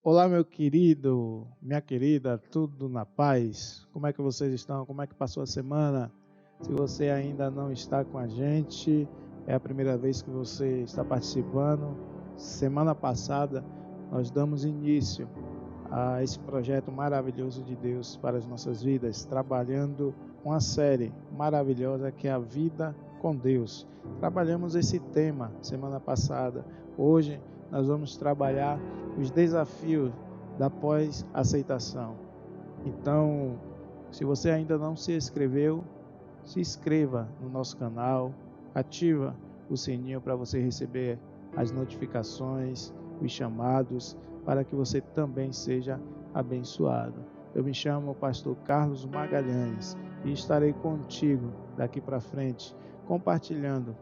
Olá, meu querido, minha querida, tudo na paz? Como é que vocês estão? Como é que passou a semana? Se você ainda não está com a gente, é a primeira vez que você está participando. Semana passada, nós damos início a esse projeto maravilhoso de Deus para as nossas vidas, trabalhando uma série maravilhosa que é a vida com Deus. Trabalhamos esse tema semana passada. Hoje nós vamos trabalhar os desafios da pós-aceitação. Então, se você ainda não se inscreveu, se inscreva no nosso canal, ativa o sininho para você receber as notificações, os chamados, para que você também seja abençoado. Eu me chamo Pastor Carlos Magalhães e estarei contigo daqui para frente, compartilhando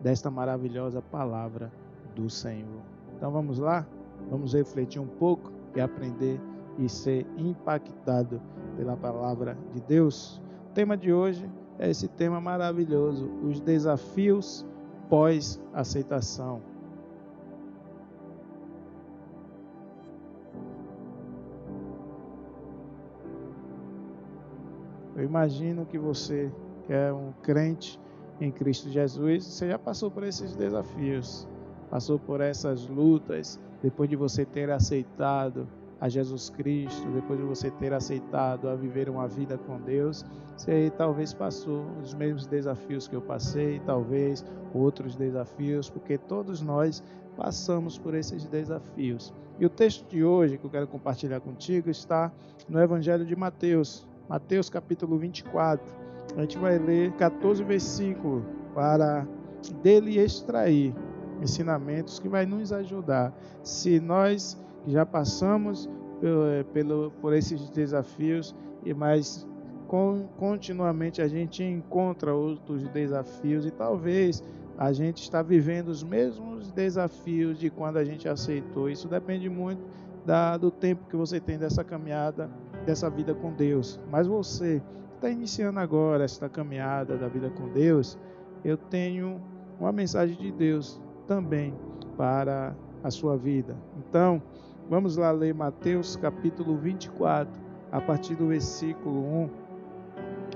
desta maravilhosa palavra do Senhor. Então vamos lá? Vamos refletir um pouco e aprender e ser impactado pela palavra de Deus. O tema de hoje é esse tema maravilhoso, os desafios pós-aceitação. Eu imagino que você, que é um crente em Cristo Jesus, você já passou por esses desafios, passou por essas lutas, depois de você ter aceitado a Jesus Cristo, depois de você ter aceitado a viver uma vida com Deus, você talvez passou os mesmos desafios que eu passei, talvez outros desafios, porque todos nós passamos por esses desafios. E o texto de hoje que eu quero compartilhar contigo está no Evangelho de Mateus, Mateus capítulo 24. A gente vai ler 14 versículos para dele extrair ensinamentos que vai nos ajudar. Se nós já passamos por esses desafios, mas continuamente a gente encontra outros desafios e talvez a gente está vivendo os mesmos desafios de quando a gente aceitou. Isso depende muito do tempo que você tem dessa caminhada, dessa vida com Deus. Mas você está iniciando agora esta caminhada da vida com Deus, eu tenho uma mensagem de Deus também para a sua vida. Então, vamos lá ler Mateus capítulo 24, a partir do versículo 1.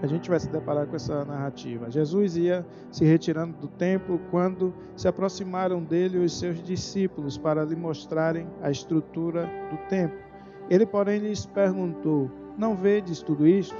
A gente vai se deparar com essa narrativa. Jesus ia se retirando do templo quando se aproximaram dele os seus discípulos para lhe mostrarem a estrutura do templo. Ele, porém, lhes perguntou: não vedes tudo isto?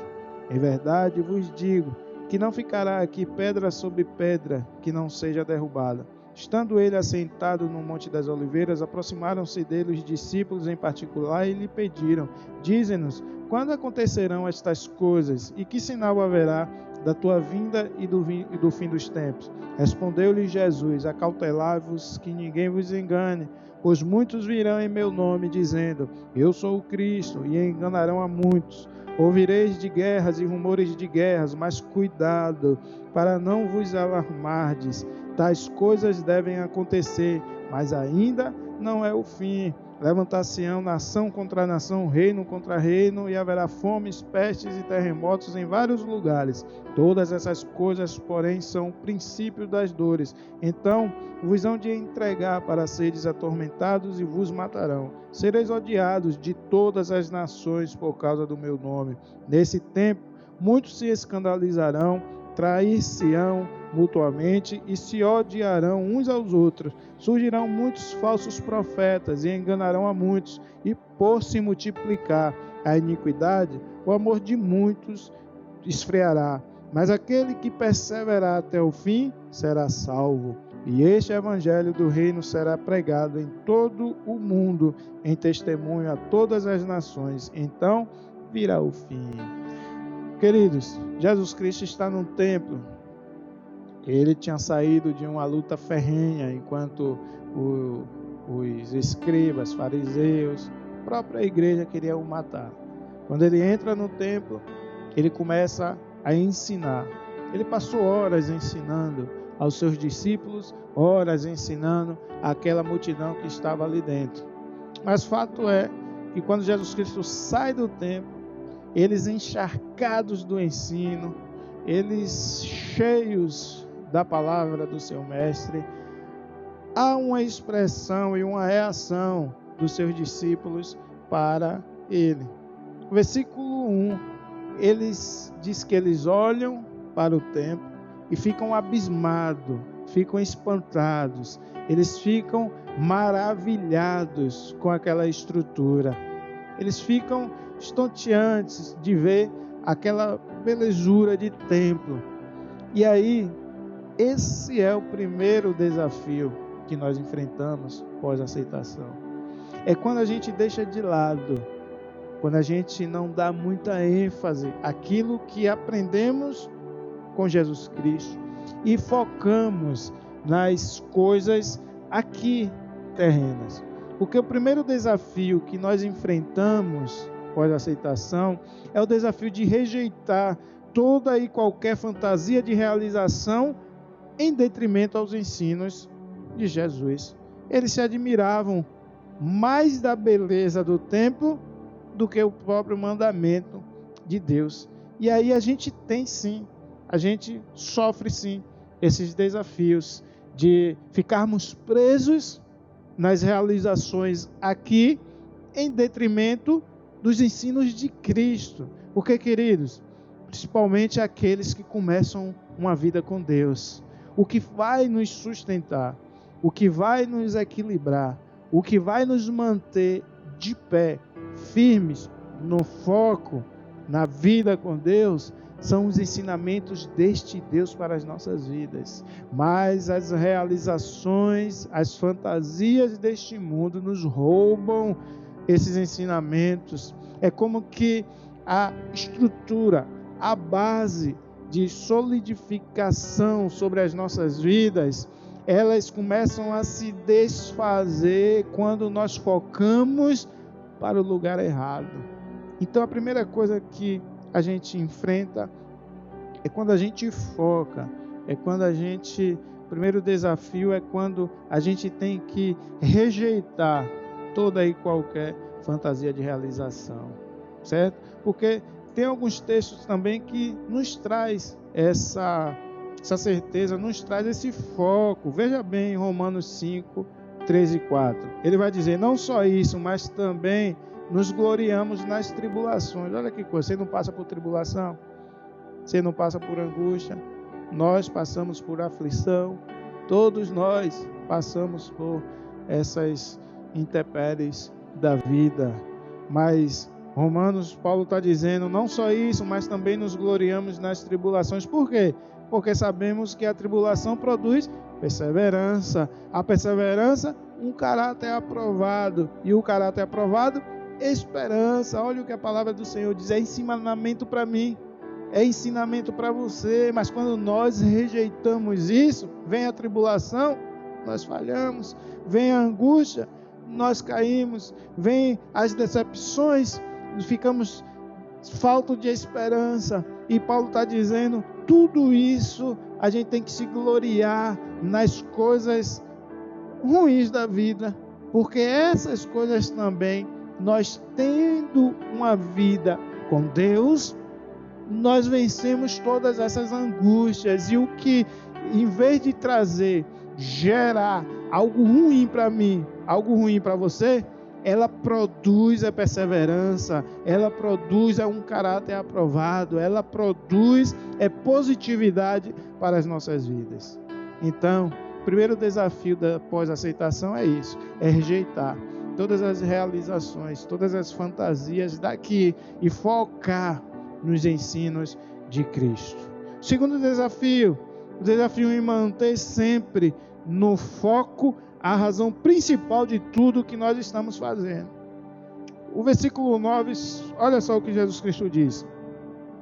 Em verdade vos digo que não ficará aqui pedra sobre pedra que não seja derrubada. Estando ele assentado no Monte das Oliveiras, aproximaram-se dele os discípulos em particular e lhe pediram: dize-nos, quando acontecerão estas coisas e que sinal haverá da tua vinda e do fim dos tempos? Respondeu-lhe Jesus: acautelai-vos que ninguém vos engane, pois muitos virão em meu nome dizendo: eu sou o Cristo, e enganarão a muitos. Ouvireis de guerras e rumores de guerras, mas cuidado, para não vos alarmardes. Tais coisas devem acontecer, mas ainda não é o fim. Levantar-se-ão nação contra nação, reino contra reino, e haverá fomes, pestes e terremotos em vários lugares. Todas essas coisas, porém, são o princípio das dores. Então vos hão de entregar para seres atormentados e vos matarão. Sereis odiados de todas as nações por causa do meu nome. Nesse tempo, muitos se escandalizarão, trair-se-ão mutuamente e se odiarão uns aos outros. Surgirão muitos falsos profetas e enganarão a muitos, e por se multiplicar a iniquidade, o amor de muitos esfriará. Mas aquele que perseverar até o fim será salvo. E este evangelho do reino será pregado em todo o mundo, em testemunho a todas as nações. Então virá o fim. Queridos, Jesus Cristo está no templo. Ele tinha saído de uma luta ferrenha, enquanto os escribas, fariseus, a própria igreja queria o matar. Quando ele entra no templo, ele começa a ensinar. Ele passou horas ensinando aos seus discípulos, horas ensinando àquela multidão que estava ali dentro. Mas fato é que quando Jesus Cristo sai do templo, eles encharcados do ensino, eles cheios da palavra do seu mestre, há uma expressão e uma reação dos seus discípulos para ele. O versículo 1, diz que eles olham para o templo e ficam abismados, ficam espantados, eles ficam maravilhados com aquela estrutura. Eles ficam estonteantes de ver aquela belezura de templo. E aí, esse é o primeiro desafio que nós enfrentamos pós-aceitação. É quando a gente deixa de lado, quando a gente não dá muita ênfase àquilo que aprendemos com Jesus Cristo e focamos nas coisas aqui terrenas. Porque o primeiro desafio que nós enfrentamos pós-aceitação é o desafio de rejeitar toda e qualquer fantasia de realização em detrimento aos ensinos de Jesus. Eles se admiravam mais da beleza do templo do que o próprio mandamento de Deus. E aí a gente sofre sim esses desafios de ficarmos presos nas realizações aqui em detrimento dos ensinos de Cristo. Porque, queridos, principalmente aqueles que começam uma vida com Deus, o que vai nos sustentar, o que vai nos equilibrar, o que vai nos manter de pé, firmes, no foco, na vida com Deus, são os ensinamentos deste Deus para as nossas vidas. Mas as realizações, as fantasias deste mundo nos roubam esses ensinamentos. É como que a estrutura, a base de solidificação sobre as nossas vidas, elas começam a se desfazer quando nós focamos para o lugar errado. Então a primeira coisa que a gente enfrenta é quando a gente foca, o primeiro desafio é quando a gente tem que rejeitar toda e qualquer fantasia de realização, certo? Porque tem alguns textos também que nos traz essa certeza, nos traz esse foco. Veja bem, Romanos 5, 3 e 4. Ele vai dizer, não só isso, mas também nos gloriamos nas tribulações. Olha que coisa, você não passa por tribulação, você não passa por angústia, nós passamos por aflição, todos nós passamos por essas intempéries da vida. Mas Paulo está dizendo, não só isso, mas também nos gloriamos nas tribulações. Por quê? Porque sabemos que a tribulação produz perseverança. A perseverança, um caráter aprovado. E o caráter aprovado, esperança. Olha o que a palavra do Senhor diz, é ensinamento para mim, é ensinamento para você. Mas quando nós rejeitamos isso, vem a tribulação, nós falhamos, vem a angústia, nós caímos, vem as decepções, ficamos falto de esperança. E Paulo está dizendo, tudo isso a gente tem que se gloriar nas coisas ruins da vida, porque essas coisas também, nós tendo uma vida com Deus, nós vencemos todas essas angústias. E o que, em vez de gerar algo ruim para mim, algo ruim para você, ela produz a perseverança, ela produz um caráter aprovado, ela produz positividade para as nossas vidas. Então, o primeiro desafio da pós-aceitação é isso, é rejeitar todas as realizações, todas as fantasias daqui e focar nos ensinos de Cristo. Segundo desafio, o desafio em manter sempre no foco a razão principal de tudo que nós estamos fazendo. O versículo 9, olha só o que Jesus Cristo diz.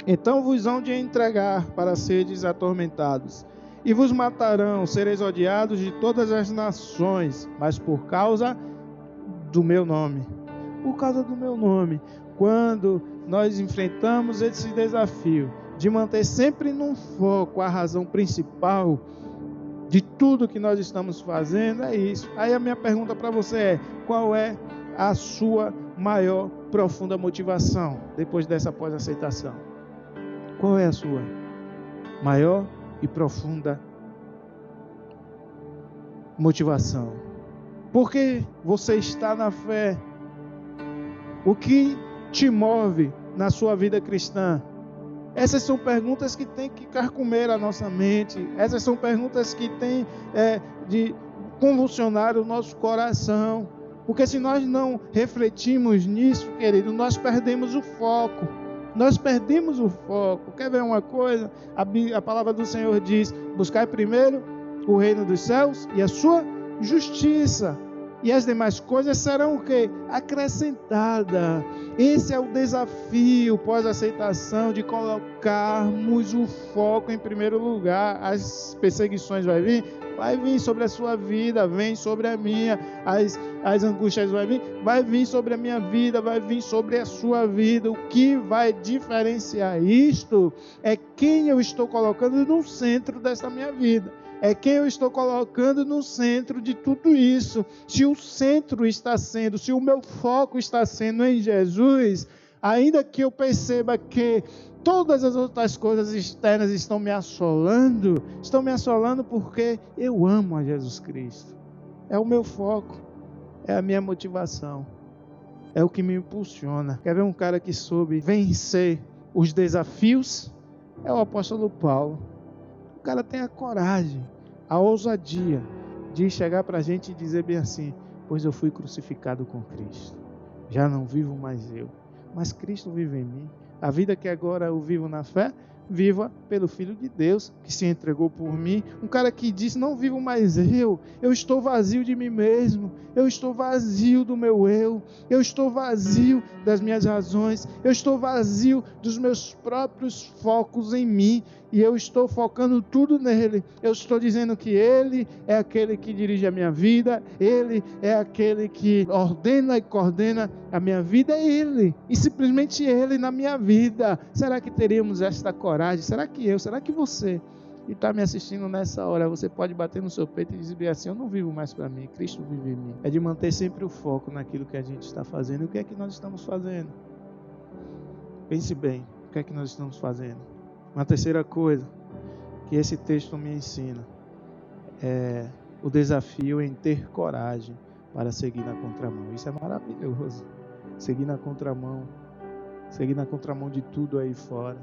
Então vos hão de entregar para seres atormentados, e vos matarão, sereis odiados de todas as nações, mas por causa do meu nome. Por causa do meu nome. Quando nós enfrentamos esse desafio de manter sempre no foco a razão principal de tudo que nós estamos fazendo, é isso. Aí a minha pergunta para você é, qual é a sua maior profunda motivação depois dessa pós-aceitação? Qual é a sua maior e profunda motivação? Porque você está na fé. O que te move na sua vida cristã? Essas são perguntas que têm que carcomer a nossa mente. Essas são perguntas que têm de convulsionar o nosso coração. Porque se nós não refletirmos nisso, querido, nós perdemos o foco. Nós perdemos o foco. Quer ver uma coisa? A palavra do Senhor diz: buscai primeiro o reino dos céus e a sua justiça. E as demais coisas serão o quê? Acrescentadas. Esse é o desafio pós-aceitação, de colocarmos o foco em primeiro lugar. As perseguições vai vir sobre a sua vida, vem sobre a minha. As angústias vai vir sobre a minha vida, vai vir sobre a sua vida. O que vai diferenciar isto é quem eu estou colocando no centro dessa minha vida. É quem eu estou colocando no centro de tudo isso. Se o centro está sendo, se o meu foco está sendo em Jesus, ainda que eu perceba que todas as outras coisas externas estão me assolando porque eu amo a Jesus Cristo. É o meu foco, é a minha motivação, é o que me impulsiona. Quer ver um cara que soube vencer os desafios? É o apóstolo Paulo. O cara tem a coragem, a ousadia de chegar para a gente e dizer bem assim: pois eu fui crucificado com Cristo, já não vivo mais eu, mas Cristo vive em mim. A vida que agora eu vivo na fé, viva pelo Filho de Deus, que se entregou por mim. Um cara que disse: não vivo mais eu estou vazio de mim mesmo, eu estou vazio do meu eu estou vazio das minhas razões, eu estou vazio dos meus próprios focos em mim, e eu estou focando tudo nele. Eu estou dizendo que ele é aquele que dirige a minha vida, ele é aquele que ordena e coordena a minha vida, é ele, e simplesmente ele na minha vida. Será que teríamos esta coragem? Será que você que está me assistindo nessa hora, você pode bater no seu peito e dizer assim: eu não vivo mais para mim, Cristo vive em mim? É de manter sempre o foco naquilo que a gente está fazendo. E o que é que nós estamos fazendo? Pense bem, o que é que nós estamos fazendo? Uma terceira coisa que esse texto me ensina é o desafio em ter coragem para seguir na contramão. Isso é maravilhoso. Seguir na contramão de tudo aí fora,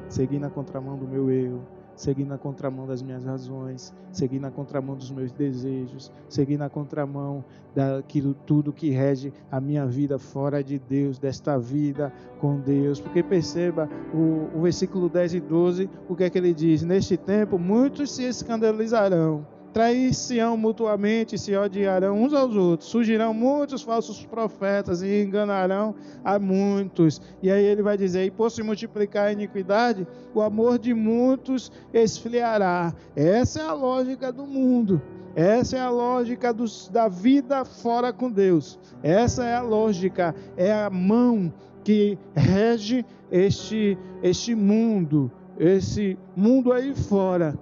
seguir na contramão do meu eu, seguir na contramão das minhas razões, seguir na contramão dos meus desejos, seguir na contramão daquilo tudo que rege a minha vida fora de Deus, desta vida com Deus. Porque perceba o versículo 10 e 12, o que é que ele diz? Neste tempo muitos se escandalizarão, trair-se-ão mutuamente, se odiarão uns aos outros, surgirão muitos falsos profetas e enganarão a muitos. E aí ele vai dizer: e por se multiplicar a iniquidade, o amor de muitos esfriará. Essa é a lógica do mundo. Essa é a lógica da vida fora com Deus. Essa é a lógica, é a mão que rege este mundo, esse mundo aí fora.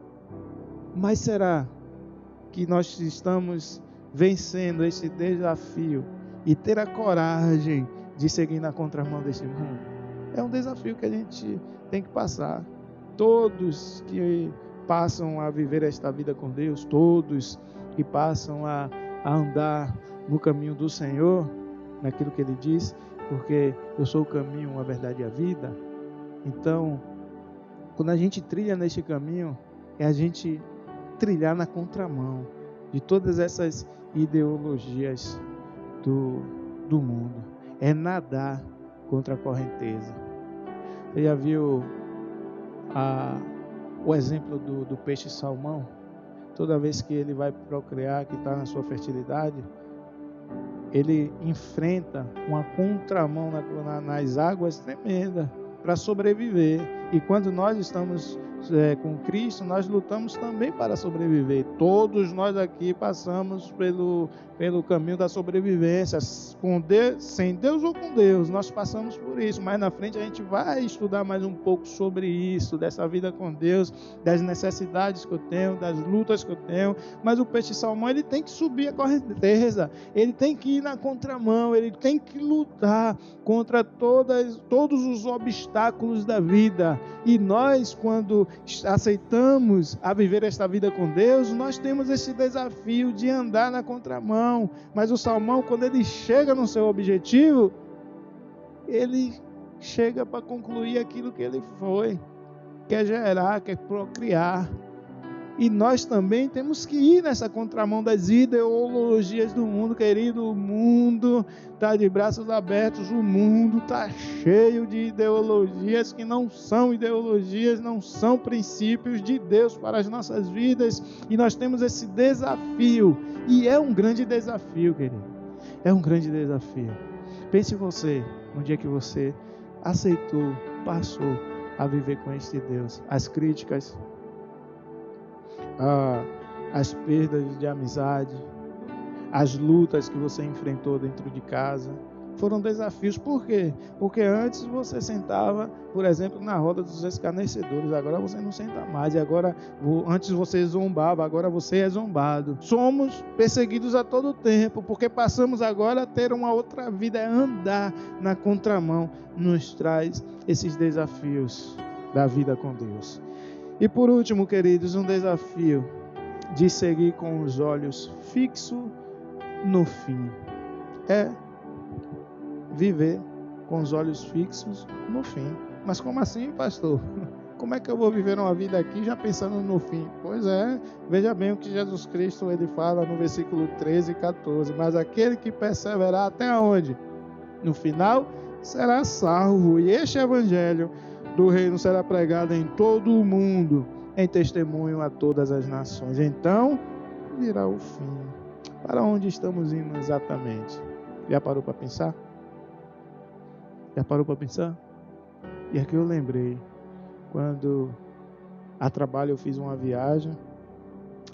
Mas será que nós estamos vencendo esse desafio e ter a coragem de seguir na contramão desse mundo? É um desafio que a gente tem que passar. Todos que passam a viver esta vida com Deus, todos que passam a andar no caminho do Senhor, naquilo que Ele diz, porque eu sou o caminho, a verdade e a vida. Então, quando a gente trilha neste caminho, é a gente trilhar na contramão de todas essas ideologias do mundo. É nadar contra a correnteza. Você já viu o exemplo do peixe salmão? Toda vez que ele vai procriar, que está na sua fertilidade, ele enfrenta uma contramão nas águas tremenda para sobreviver. E quando nós estamos com Cristo, nós lutamos também para sobreviver. Todos nós aqui passamos pelo caminho da sobrevivência, com Deus, sem Deus ou com Deus, nós passamos por isso. Mas na frente a gente vai estudar mais um pouco sobre isso, dessa vida com Deus, das necessidades que eu tenho, das lutas que eu tenho. Mas o peixe salmão, ele tem que subir a correnteza, ele tem que ir na contramão, ele tem que lutar contra todos os obstáculos da vida. E nós, quando aceitamos a viver esta vida com Deus, nós temos esse desafio de andar na contramão. Mas o salmão, quando ele chega no seu objetivo, ele chega para concluir aquilo que ele foi, quer gerar, quer procriar. E nós também temos que ir nessa contramão das ideologias do mundo, querido. O mundo está de braços abertos, o mundo está cheio de ideologias que não são ideologias, não são princípios de Deus para as nossas vidas. E nós temos esse desafio, e é um grande desafio, querido. É um grande desafio. Pense você, no dia que você aceitou, passou a viver com este Deus. As críticas, as perdas de amizade, as lutas que você enfrentou dentro de casa, foram desafios. Por quê? Porque antes você sentava, por exemplo, na roda dos escarnecedores, agora você não senta mais. E agora, antes você zombava, agora você é zombado. Somos perseguidos a todo tempo, porque passamos agora a ter uma outra vida, é andar na contramão, nos traz esses desafios da vida com Deus. E por último, queridos, um desafio de seguir com os olhos fixos no fim. É viver com os olhos fixos no fim. Mas como assim, pastor? Como é que eu vou viver uma vida aqui já pensando no fim? Pois é, veja bem o que Jesus Cristo ele fala no versículo 13 e 14. Mas aquele que perseverar até onde? No final será salvo. E este evangelho do reino será pregado em todo o mundo, em testemunho a todas as nações. Então virá o fim. Para onde estamos indo exatamente? Já parou para pensar? Já parou para pensar? E aqui eu lembrei, quando a trabalho eu fiz uma viagem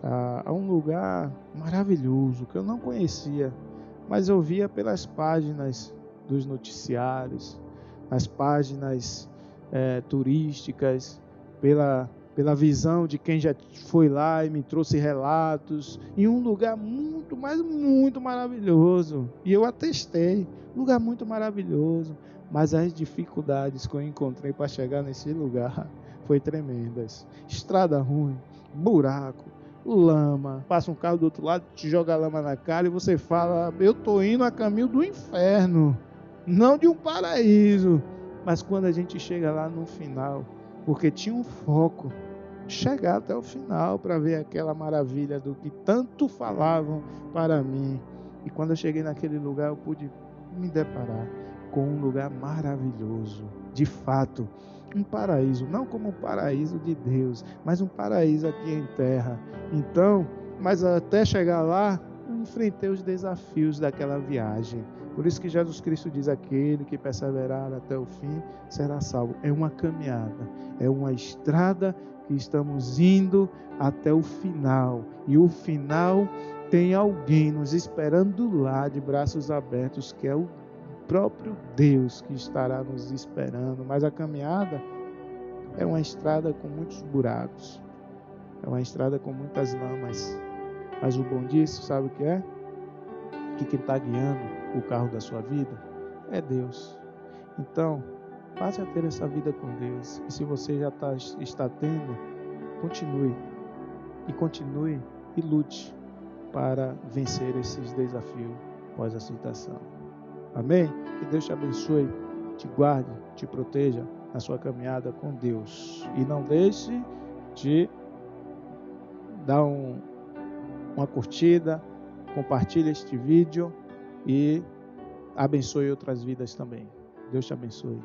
a um lugar maravilhoso, que eu não conhecia, mas eu via pelas páginas dos noticiários, nas páginas turísticas, pela visão de quem já foi lá e me trouxe relatos, em um lugar muito, mas muito maravilhoso. E eu atestei, lugar muito maravilhoso, mas as dificuldades que eu encontrei para chegar nesse lugar foi tremendas. Estrada ruim, buraco, lama, passa um carro do outro lado, te joga lama na cara e você fala, eu estou indo a caminho do inferno, não de um paraíso. Mas quando a gente chega lá no final, porque tinha um foco, chegar até o final para ver aquela maravilha do que tanto falavam para mim. E quando eu cheguei naquele lugar, eu pude me deparar com um lugar maravilhoso, de fato, um paraíso, não como um paraíso de Deus, mas um paraíso aqui em terra. Então, mas até chegar lá, eu enfrentei os desafios daquela viagem. Por isso que Jesus Cristo diz, aquele que perseverar até o fim será salvo. É uma caminhada, é uma estrada que estamos indo até o final. E o final tem alguém nos esperando lá de braços abertos, que é o próprio Deus que estará nos esperando. Mas a caminhada é uma estrada com muitos buracos, é uma estrada com muitas lamas. Mas o bom disso, sabe o que é? Que quem está guiando o carro da sua vida é Deus. Então, passe a ter essa vida com Deus. E se você já está tendo, continue e lute para vencer esses desafios pós-aceitação. Amém? Que Deus te abençoe, te guarde, te proteja na sua caminhada com Deus. E não deixe de dar uma curtida, compartilhe este vídeo e abençoe outras vidas também. Deus te abençoe.